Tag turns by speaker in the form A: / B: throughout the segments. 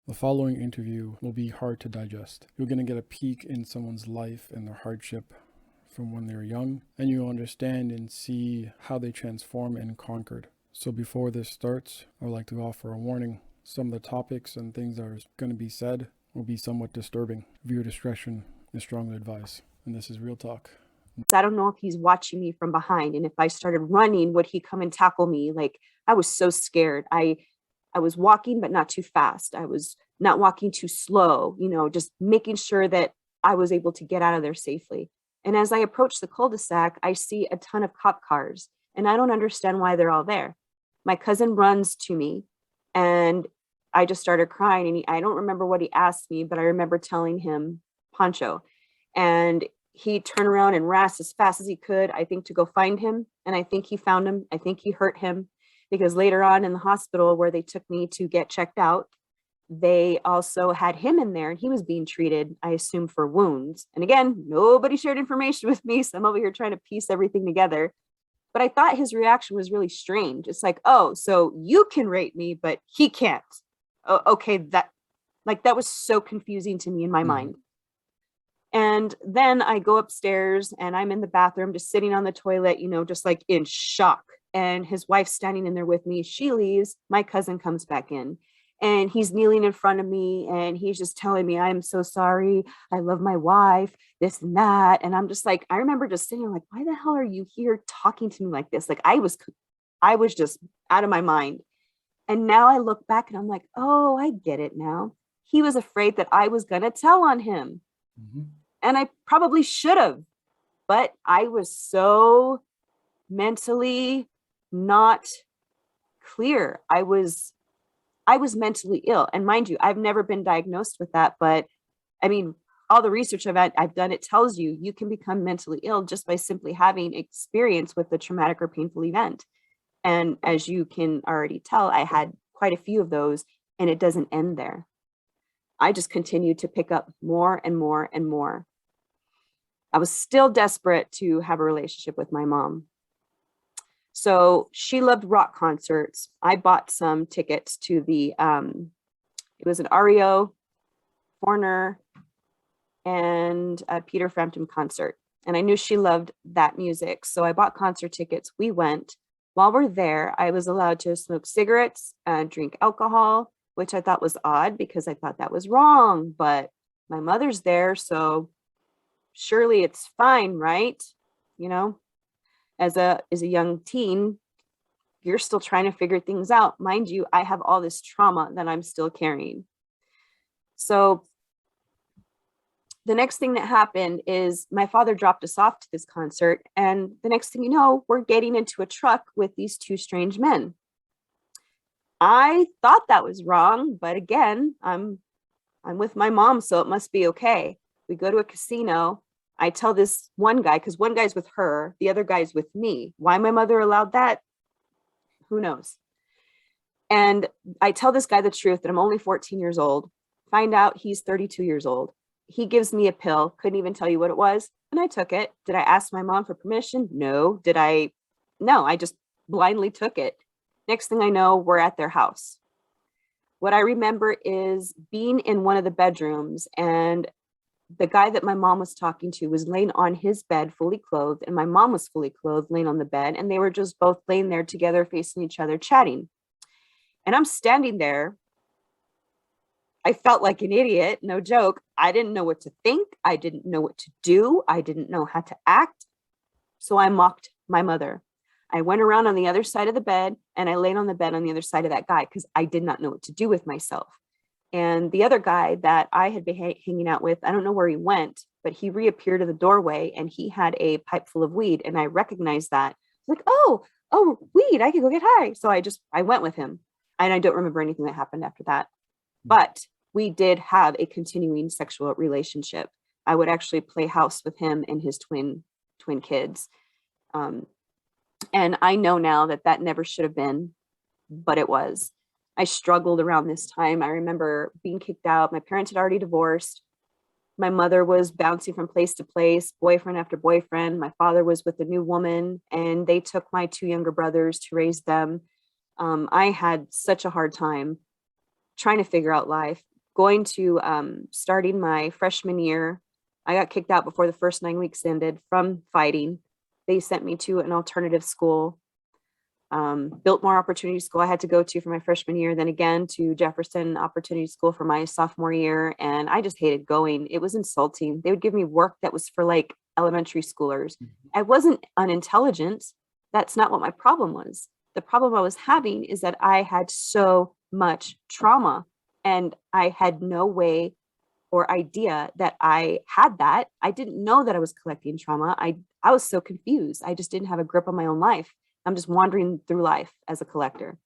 A: The following interview will be hard to digest. You're going to get a peek in someone's life and their hardship from when they were young, and you'll understand and see how they transformed and conquered. So before this starts, I would like to offer a warning. Some of the topics and things that are going to be said will be somewhat disturbing. Viewer discretion is strongly advised. And this is Real Talk.
B: I don't know if he's watching me from behind. And if I started running, would he come and tackle me? Like, I was so scared. I was walking, but not too fast. I was not walking too slow, just making sure that I was able to get out of there safely. And as I approach the cul-de-sac, I see a ton of cop cars, and I don't understand why they're all there. My cousin runs to me, and I just started crying. And I don't remember what he asked me, but I remember telling him Pancho. And he turned around and ran as fast as he could, I think, to go find him. And I think he found him. I think he hurt him, because later on in the hospital where they took me to get checked out, they also had him in there, and he was being treated, I assume, for wounds. And again, nobody shared information with me, so I'm over here trying to piece everything together. But I thought his reaction was really strange. It's like, oh, so you can rape me, but he can't. Oh, okay, that was so confusing to me in my mind. And then I go upstairs and I'm in the bathroom, just sitting on the toilet, just like in shock. And his wife's standing in there with me. She leaves. My cousin comes back in, and he's kneeling in front of me, and he's just telling me, I'm so sorry. I love my wife, this and that. And I'm just like, I remember just sitting there like, why the hell are you here talking to me like this? Like, I was just out of my mind. And now I look back and I'm like, oh, I get it now. He was afraid that I was going to tell on him. And I probably should have, but I was so mentally not clear. I was mentally ill. And mind you, I've never been diagnosed with that, but I mean, all the research I've done, it tells you can become mentally ill just by simply having experience with a traumatic or painful event. And as you can already tell, I had quite a few of those, and it doesn't end there. I just continued to pick up more and more and more. I was still desperate to have a relationship with my mom. So she loved rock concerts. I bought some tickets to it was an REO, Foreigner, and a Peter Frampton concert. And I knew she loved that music. So I bought concert tickets. We went. While we're there, I was allowed to smoke cigarettes and drink alcohol, which I thought was odd because I thought that was wrong. But my mother's there, so surely it's fine, right? As a young teen, you're still trying to figure things out. Mind you, I have all this trauma that I'm still carrying. So the next thing that happened is my father dropped us off to this concert. And the next thing you know, we're getting into a truck with these two strange men. I thought that was wrong, but again, I'm with my mom, so it must be okay. We go to a casino. I tell this one guy, because one guy's with her, the other guy's with me. Why my mother allowed that? Who knows? And I tell this guy the truth that I'm only 14 years old. Find out he's 32 years old. He gives me a pill, couldn't even tell you what it was, and I took it. Did I ask my mom for permission? No. No, I just blindly took it. Next thing I know, we're at their house. What I remember is being in one of the bedrooms, and the guy that my mom was talking to was laying on his bed, fully clothed, and my mom was fully clothed, laying on the bed, and they were just both laying there together, facing each other, chatting. And I'm standing there. I felt like an idiot, no joke. I didn't know what to think. I didn't know what to do. I didn't know how to act. So I mocked my mother. I went around on the other side of the bed, and I laid on the bed on the other side of that guy because I did not know what to do with myself. And the other guy that I had been hanging out with, I don't know where he went, but he reappeared in the doorway, and he had a pipe full of weed. And I recognized that. Like, oh, weed, I could go get high. So I went with him. And I don't remember anything that happened after that. But we did have a continuing sexual relationship. I would actually play house with him and his twin kids. And I know now that never should have been, but it was. I struggled around this time. I remember being kicked out. My parents had already divorced. My mother was bouncing from place to place, boyfriend after boyfriend. My father was with a new woman, and they took my two younger brothers to raise them. I had such a hard time trying to figure out life. going to starting my freshman year. I got kicked out before the first 9 weeks ended from fighting. They sent me to an alternative school, Biltmore Opportunity School I had to go to for my freshman year, then again to Jefferson Opportunity School for my sophomore year. And I just hated going. It was insulting. They would give me work that was for like elementary schoolers. I wasn't unintelligent. That's not what my problem was. The problem I was having is that I had so much trauma and I had no way or idea that I had that. I didn't know that I was collecting trauma. I was so confused. I just didn't have a grip on my own life. I'm just wandering through life as a collector.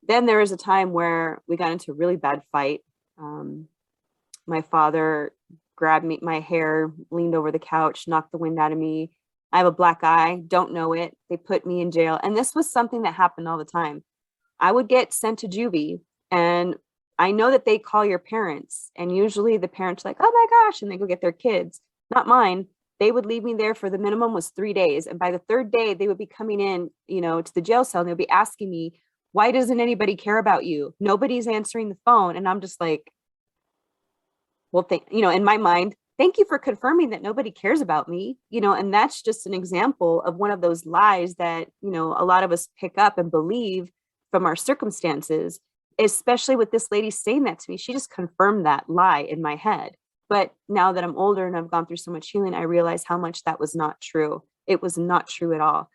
B: Then there was a time where we got into a really bad fight. My father grabbed me, my hair, leaned over the couch, knocked the wind out of me. I have a black eye, don't know it. They put me in jail. And this was something that happened all the time. I would get sent to juvie, and I know that they call your parents, and usually the parents are like, oh my gosh, and they go get their kids. Not mine. They would leave me there for the minimum was 3 days. And by the third day, they would be coming in, to the jail cell, and they'll be asking me, why doesn't anybody care about you? Nobody's answering the phone. And I'm just like, well, in my mind, thank you for confirming that nobody cares about me, and that's just an example of one of those lies that, a lot of us pick up and believe from our circumstances, especially with this lady saying that to me. She just confirmed that lie in my head. But now that I'm older and I've gone through so much healing, I realize how much that was not true. It was not true at all.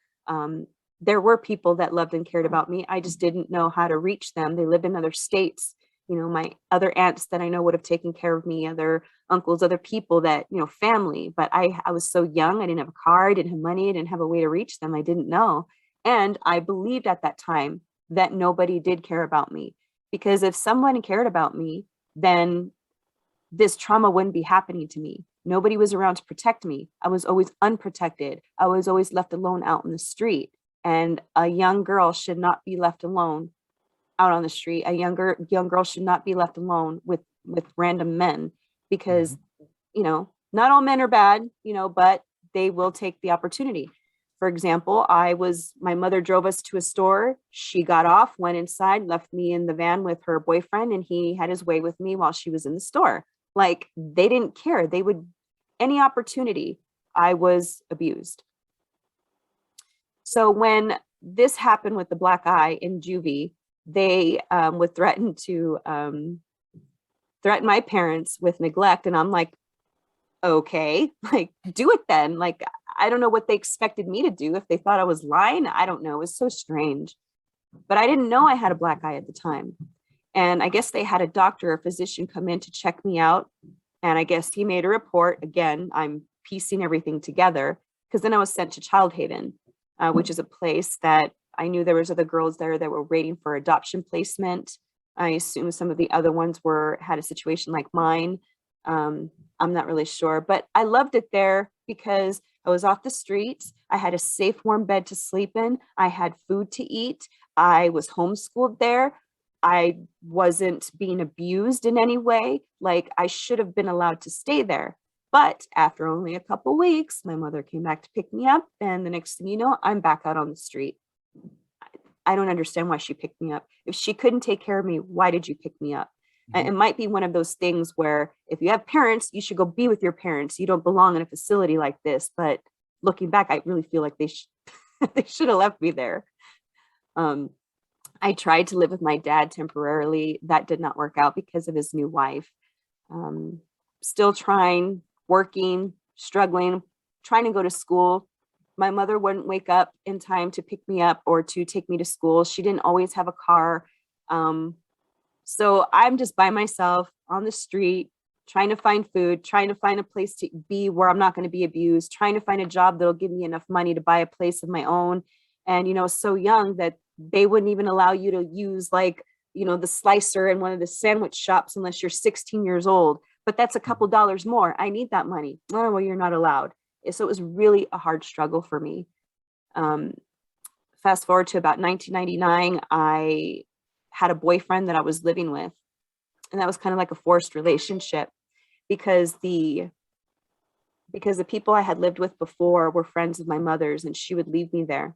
B: There were people that loved and cared about me. I just didn't know how to reach them. They lived in other states. My other aunts that I know would have taken care of me, other uncles, other people that, family. But I was so young. I didn't have a car. I didn't have money. I didn't have a way to reach them. I didn't know. And I believed at that time that nobody did care about me, because if someone cared about me, then this trauma wouldn't be happening to me. Nobody was around to protect me. I was always unprotected. I was always left alone out in the street. And a young girl should not be left alone out on the street. A young girl should not be left alone with random men, because, not all men are bad, but they will take the opportunity. For example, my mother drove us to a store. She got off, went inside, left me in the van with her boyfriend, and he had his way with me while she was in the store. Like, they didn't care. Any opportunity, I was abused. So when this happened with the black eye in juvie, they would threaten my parents with neglect. And I'm like, okay, like, do it then. Like, I don't know what they expected me to do. If they thought I was lying, I don't know. It was so strange. But I didn't know I had a black eye at the time. And I guess they had a doctor or physician come in to check me out. And I guess he made a report. Again, I'm piecing everything together, because then I was sent to Child Haven, which is a place that I knew there was other girls there that were waiting for adoption placement. I assume some of the other ones had a situation like mine. I'm not really sure, but I loved it there because I was off the streets. I had a safe, warm bed to sleep in. I had food to eat. I was homeschooled there. I wasn't being abused in any way. Like, I should have been allowed to stay there. But after only a couple weeks, my mother came back to pick me up. And the next thing you know, I'm back out on the street. I don't understand why she picked me up. If she couldn't take care of me, why did you pick me up? Mm-hmm. It might be one of those things where if you have parents, you should go be with your parents. You don't belong in a facility like this. But looking back, I really feel like they should have left me there. I tried to live with my dad temporarily. That did not work out because of his new wife. Still trying, working, struggling, trying to go to school. My mother wouldn't wake up in time to pick me up or to take me to school. She didn't always have a car. So I'm just by myself on the street, trying to find food, trying to find a place to be where I'm not going to be abused, trying to find a job that'll give me enough money to buy a place of my own. And, so young that they wouldn't even allow you to use the slicer in one of the sandwich shops unless you're 16 years old. But that's a couple dollars more. I need that money. Oh, well, you're not allowed. So it was really a hard struggle for me. Fast forward to about 1999, I had a boyfriend that I was living with. And that was kind of like a forced relationship because the people I had lived with before were friends of my mother's, and she would leave me there.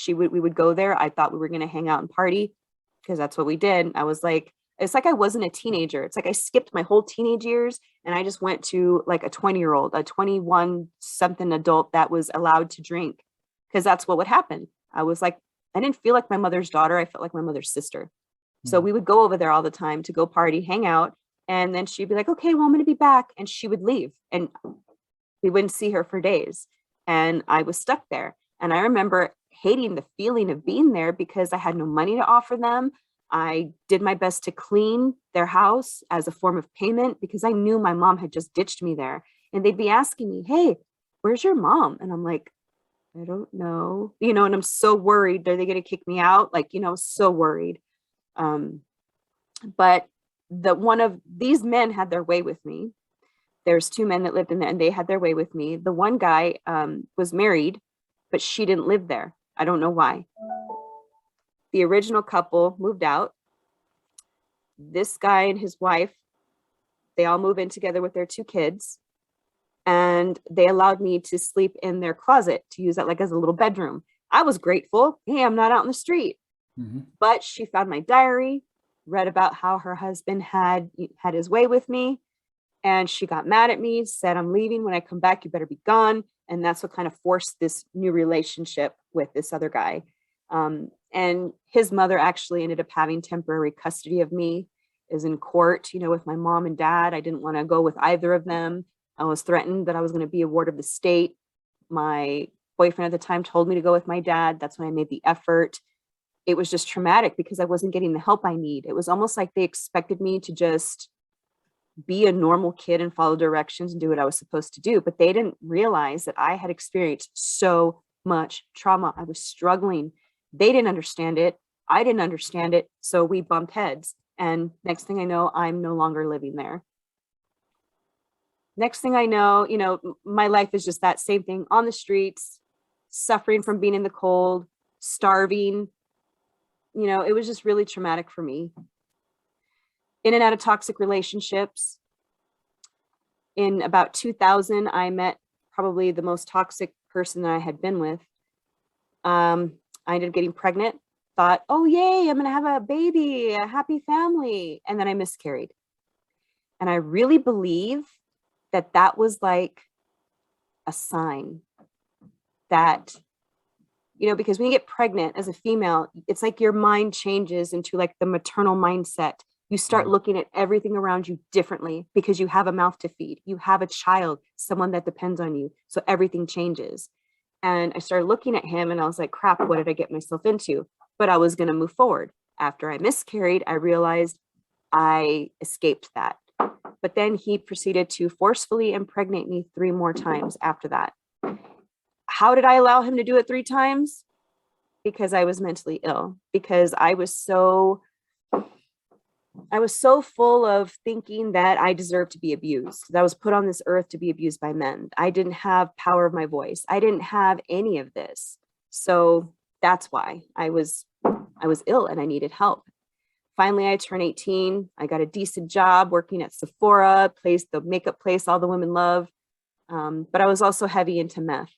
B: We would go there. I thought we were going to hang out and party because that's what we did. I was like, It's like I wasn't a teenager. It's like I skipped my whole teenage years and I just went to like a 20-year-old, a 21 something adult that was allowed to drink, because that's what would happen. I was like, I didn't feel like my mother's daughter. I felt like my mother's sister. So we would go over there all the time to go party, hang out. And then she'd be like, okay, well, I'm going to be back. And she would leave and we wouldn't see her for days. And I was stuck there. And I remember hating the feeling of being there because I had no money to offer them. I did my best to clean their house as a form of payment because I knew my mom had just ditched me there. And they'd be asking me, hey, where's your mom? And I'm like, I don't know, and I'm so worried. Are they going to kick me out? Like, so worried. But one of these men had their way with me. There's two men that lived in there and they had their way with me. The one guy was married, but she didn't live there. I don't know why. The original couple moved out. This guy and his wife, they all move in together with their two kids. And they allowed me to sleep in their closet, to use that like as a little bedroom. I was grateful. Hey, I'm not out in the street. Mm-hmm. But she found my diary, read about how her husband had his way with me. And she got mad at me, said, I'm leaving. When I come back, you better be gone. And that's what kind of forced this new relationship with this other guy. And his mother actually ended up having temporary custody of me, is in court, with my mom and dad. I didn't want to go with either of them. I was threatened that I was going to be a ward of the state. My boyfriend at the time told me to go with my dad. That's when I made the effort. It was just traumatic because I wasn't getting the help I need. It was almost like they expected me to just be a normal kid and follow directions and do what I was supposed to do. But they didn't realize that I had experienced so much trauma. I was struggling. They didn't understand it. I didn't understand it. So we bumped heads. And next thing I know, I'm no longer living there. Next thing I know, my life is just that same thing, on the streets, suffering from being in the cold, starving. It was just really traumatic for me. In and out of toxic relationships. In about 2000, I met probably the most toxic person that I had been with. I ended up getting pregnant, thought, oh, yay, I'm going to have a baby, a happy family. And then I miscarried. And I really believe that was like a sign that, because when you get pregnant as a female, it's like your mind changes into like the maternal mindset. You start looking at everything around you differently because you have a mouth to feed. You have a child, someone that depends on you. So everything changes. And I started looking at him and I was like, crap, what did I get myself into? But I was going to move forward. After I miscarried, I realized I escaped that. But then he proceeded to forcefully impregnate me 3 more times after that. How did I allow him to do it 3 times? Because I was mentally ill, because I was so full of thinking that I deserved to be abused. That I was put on this earth to be abused by men. I didn't have power of my voice. I didn't have any of this. So that's why I was ill and I needed help. Finally, I turned 18. I got a decent job working at Sephora, the makeup place all the women love. But I was also heavy into meth.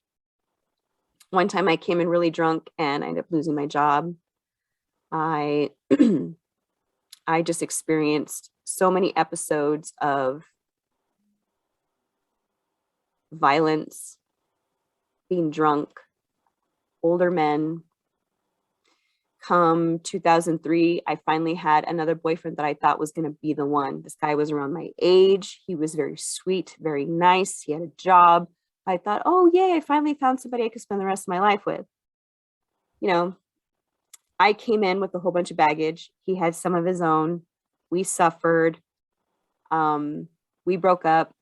B: One time I came in really drunk and I ended up losing my job. I just experienced so many episodes of violence, being drunk, older men. Come 2003, I finally had another boyfriend that I thought was going to be the one. This guy was around my age. He was very sweet, very nice. He had a job. I thought, oh, yay, I finally found somebody I could spend the rest of my life with. I came in with a whole bunch of baggage. He had some of his own. We suffered. We broke up.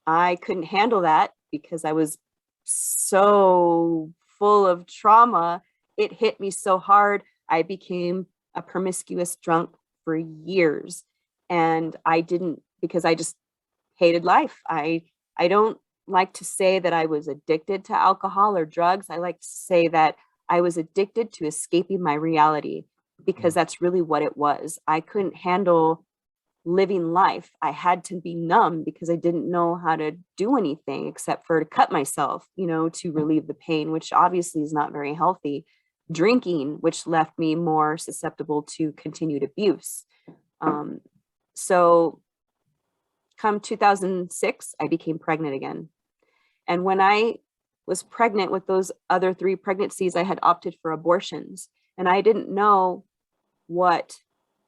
B: I couldn't handle that because I was so full of trauma. It hit me so hard. I became a promiscuous drunk for years. And I didn't, because I just hated life. I don't like to say that I was addicted to alcohol or drugs. I like to say that I was addicted to escaping my reality, because that's really what it was. I couldn't handle living life. I had to be numb because I didn't know how to do anything except for to cut myself, to relieve the pain, which obviously is not very healthy. Drinking, which left me more susceptible to continued abuse. So come 2006, I became pregnant again. And when I was pregnant with those other 3 pregnancies, I had opted for abortions, and I didn't know what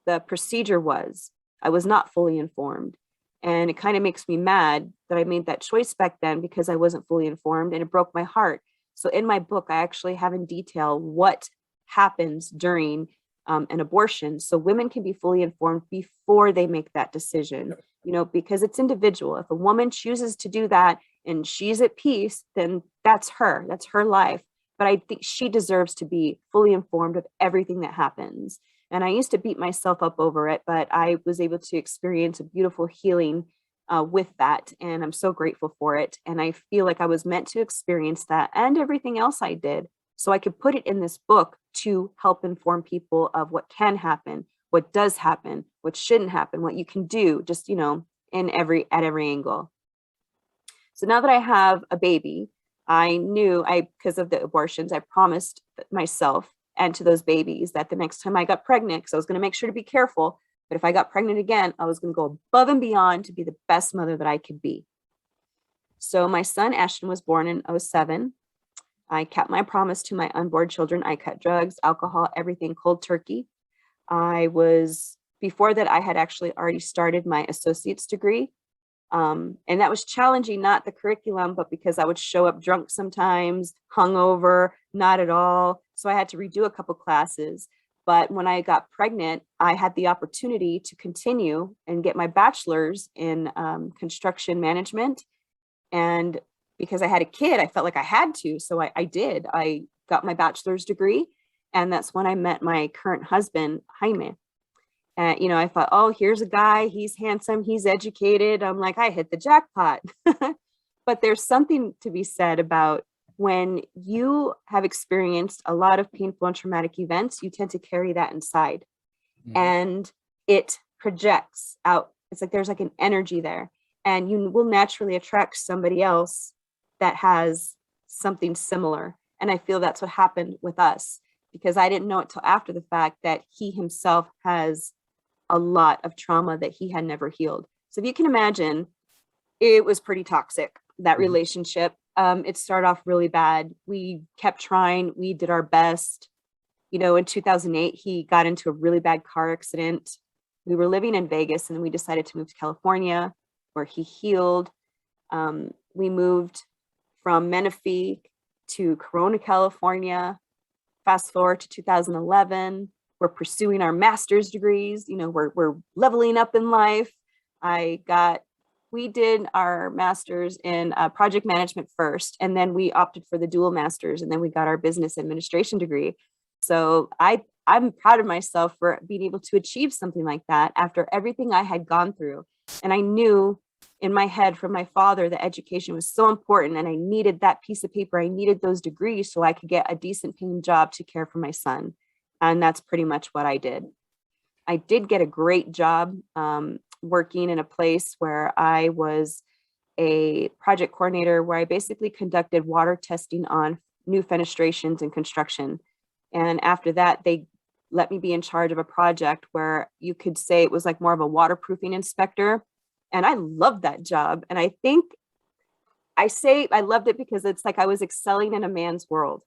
B: the procedure was. I was not fully informed. And it kind of makes me mad that I made that choice back then because I wasn't fully informed, and it broke my heart. So in my book, I actually have in detail what happens during an abortion, so women can be fully informed before they make that decision, because it's individual. If a woman chooses to do that and she's at peace, then that's her life. But I think she deserves to be fully informed of everything that happens. And I used to beat myself up over it, but I was able to experience a beautiful healing with that. And I'm so grateful for it. And I feel like I was meant to experience that and everything else I did, so I could put it in this book to help inform people of what can happen, what does happen, what shouldn't happen, what you can do, just, at every angle. So now that I have a baby, I knew because of the abortions, I promised myself and to those babies that the next time I got pregnant, because I was going to make sure to be careful, but if I got pregnant again, I was going to go above and beyond to be the best mother that I could be. So my son Ashton was born in 2007. I kept my promise to my unborn children. I cut drugs, alcohol, everything cold turkey. Before that, I had actually already started my associate's degree. And that was challenging, not the curriculum, but because I would show up drunk sometimes, hungover, not at all. So I had to redo a couple classes. But when I got pregnant, I had the opportunity to continue and get my bachelor's in construction management. And because I had a kid, I felt like I had to. So I did. I got my bachelor's degree. And that's when I met my current husband, Jaime. And, I thought, oh, here's a guy. He's handsome. He's educated. I'm like, I hit the jackpot. But there's something to be said about when you have experienced a lot of painful and traumatic events, you tend to carry that inside. Mm-hmm. And it projects out. It's like there's like an energy there. And you will naturally attract somebody else that has something similar. And I feel that's what happened with us, because I didn't know it till after the fact that he himself has a lot of trauma that he had never healed. So if you can imagine, it was pretty toxic, that relationship. It started off really bad. We kept trying. We did our best. In 2008, he got into a really bad car accident. We were living in Vegas, and we decided to move to California, where he healed. We moved from Menifee to Corona, California. Fast forward to 2011, we're pursuing our master's degrees. We're leveling up in life. We did our master's in project management first, and then we opted for the dual master's, and then we got our business administration degree. So I'm proud of myself for being able to achieve something like that after everything I had gone through. And I knew in my head from my father that education was so important, and I needed that piece of paper. I needed those degrees so I could get a decent paying job to care for my son. And that's pretty much what I did. I did get a great job working in a place where I was a project coordinator, where I basically conducted water testing on new fenestrations and construction. And after that, they let me be in charge of a project where you could say it was like more of a waterproofing inspector. And I loved that job. And I think I say I loved it because it's like I was excelling in a man's world.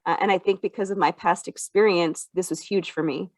B: And I think because of my past experience, this was huge for me,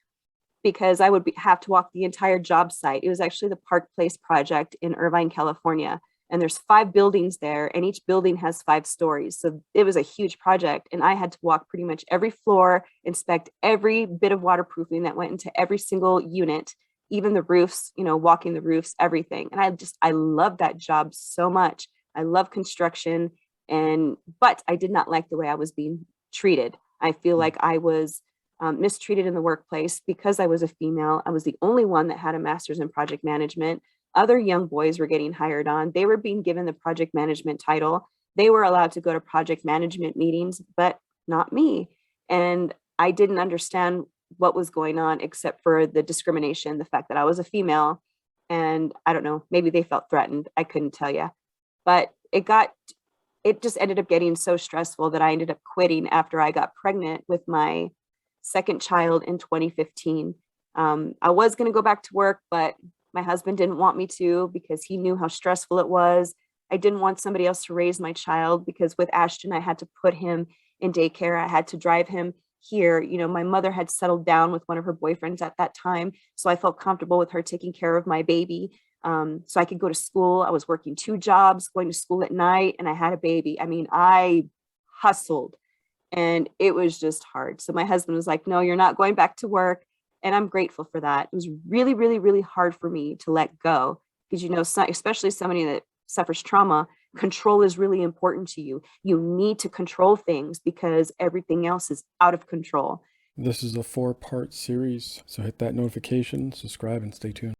B: because I would have to walk the entire job site. It was actually the Park Place project in Irvine, California. And there's 5 buildings there, and each building has 5 stories. So it was a huge project. And I had to walk pretty much every floor, inspect every bit of waterproofing that went into every single unit, even the roofs, walking the roofs, everything. And I love that job so much. I love construction, but I did not like the way I was being treated. I feel like I was mistreated in the workplace because I was a female. I was the only one that had a master's in project management. Other young boys were getting hired on. They were being given the project management title. They were allowed to go to project management meetings, but not me. And I didn't understand what was going on, except for the discrimination, the fact that I was a female. And I don't know, maybe they felt threatened. I couldn't tell you. But it just ended up getting so stressful that I ended up quitting after I got pregnant with my second child in 2015. I was going to go back to work, but my husband didn't want me to because he knew how stressful it was. I didn't want somebody else to raise my child because with Ashton, I had to put him in daycare. I had to drive him here. You know, my mother had settled down with one of her boyfriends at that time. So I felt comfortable with her taking care of my baby. So I could go to school. I was working 2 jobs, going to school at night, and I had a baby. I mean, I hustled and it was just hard. So my husband was like, no, you're not going back to work. And I'm grateful for that. It was really, really, really hard for me to let go because, you know, especially somebody that suffers trauma, control is really important to you. You need to control things because everything else is out of control.
A: This is a 4-part series, so hit that notification, subscribe, and stay tuned.